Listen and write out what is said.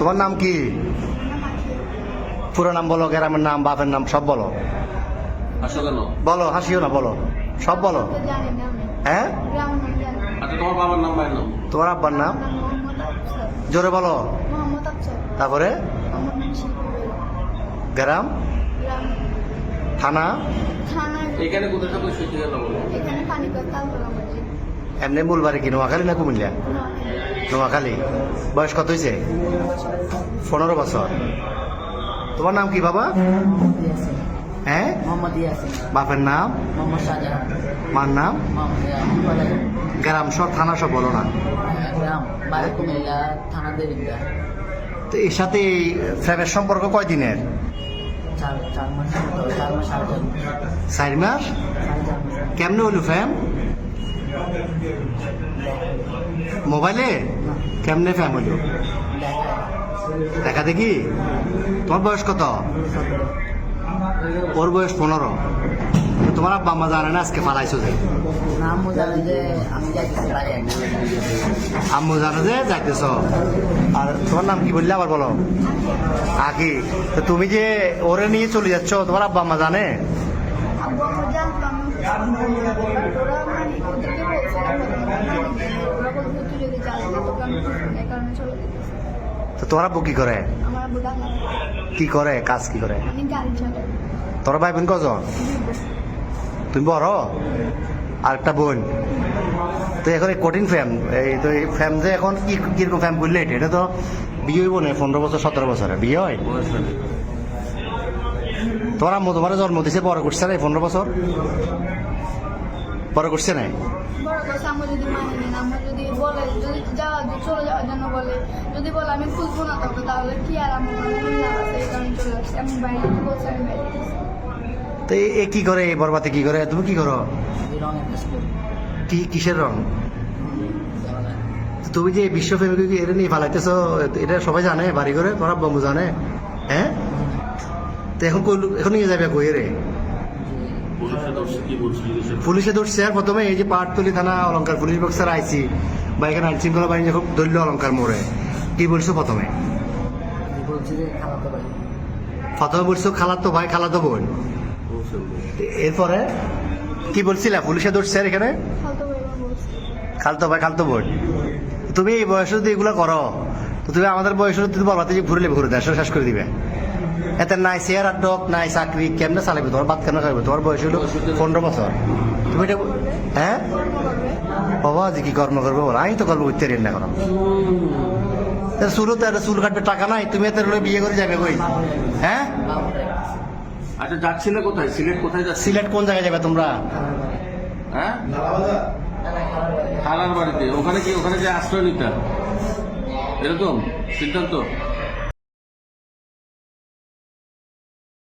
তোমার নাম কি? পুরো নাম বলো, গ্রামের নাম, বাপের নাম সব বলো। আসো কেন? বলো, হাসিও না, বলো, সব বলো। হ্যাঁ, আচ্ছা, তোমার বাবার নাম, ভাইয়ের নাম? তোমার আব্বার নাম জোরে বলো। তারপরে গ্রাম, থানা, এখানে কোথায় থাকো সত্যি কথা বলো। এমনি মূল বাড়ি কি নোয়াখালী না কুমিল্লা? নোয়াখালী। বয়স কত হয়েছে? 15 বছর। তোমার নাম কি বাবা? হ্যাঁ, বাপের নাম, মার নাম, গ্রাম সব, থানা সব বলো না। তো এর সাথে এই ফ্রেমের সম্পর্ক কয়দিনের? 4 মাস। কেমনে হইল ফ্যাম? মোবাইলে? কেমনে ফ্যাম হইল? দেখা দেখি। তোমার বয়স কত? ওর বয়স 15। তোমার আব্বা আম্মা জানে না আজকে পালাইছো যে? আম্মু জানে যে যাইতেছ। আর তোমার নাম কি বললে আবার বলো? আকি। তো তুমি যে ওরে নিয়ে চলে যাচ্ছ, তোমার আব্বা আম্মা জানে? তো তোমার আব্বু কি করে? কি করে, কাজ কি করে? তোর ভাই বোন কজন? তুমি বড়? আর একটা বোন। তো এখন এই কঠিন ফ্যাম, এই তো এই ফ্যাম যে এখন কি কিরকম ফ্যাম করলে এটা তো বিয়ে হইব না 15 বছর 17 বছরে বিয়ে হয়। তোমার আম্মু তোমার জন্ম দিছে, বড় করছে না 15 বছর? বড় করছে না? তো এ কি করে, এই বরবাতে কি করে? তুমি কি করো? কি কিসের রং? তুমি যে বিশ্ব ফেমিকে এটা নিয়ে ফালাইতেছো, এটা সবাই জানে বাড়ি করে? তোমার বন্ধু জানে? হ্যাঁ। তো এখন এখন নিয়ে যাবে কই রে? পুলিশে ধরছে। আর প্রথমে এই যে পাহাড়তলি থানা অলঙ্কার পুলিশ বক্সার আইসি বা এখানে আইন শৃঙ্খলা বাহিনী যখন ধরল অলঙ্কার মোড়ে, কি বলছো প্রথমে? প্রথমে বলছো খালাতো ভাই, খালাতো বোন। এরপরে কি বলছিলা? পুলিশে ধরছে আর এখানে খালতো ভাই, খালতো বোন। তুমি এই বয়সে যদি এগুলো করো, তো তুমি আমাদের বয়সে তুমি বলবাতে যে ঘুরলে ঘুরে দেশ শেষ করে দিবে। এতে নাই চেয়ার আর ডক, নাই চাকরি, কেমনে চালাবে? তোমার বাদ কেন খাইবে? তোমার বয়স হলো 15 বছর। তুমি এটা হ্যাঁ বাবা যে কি কর্ম করবো বলো? আমি তো কর্ম করতে রেন না করো। চুলও তো একটা চুল কাটবে টাকা নাই, তুমি এত বিয়ে করে যাবে কই? হ্যাঁ। আচ্ছা, যাচ্ছিলে কোথায়? সিলেট কোথায় যাচ্ছি? সিলেট কোন জায়গায় যাবে তোমরা? হ্যাঁ, খালার বাড়িতে। ওখানে কি, ওখানে যে আশ্রয় নিতে এরকম সিদ্ধান্ত?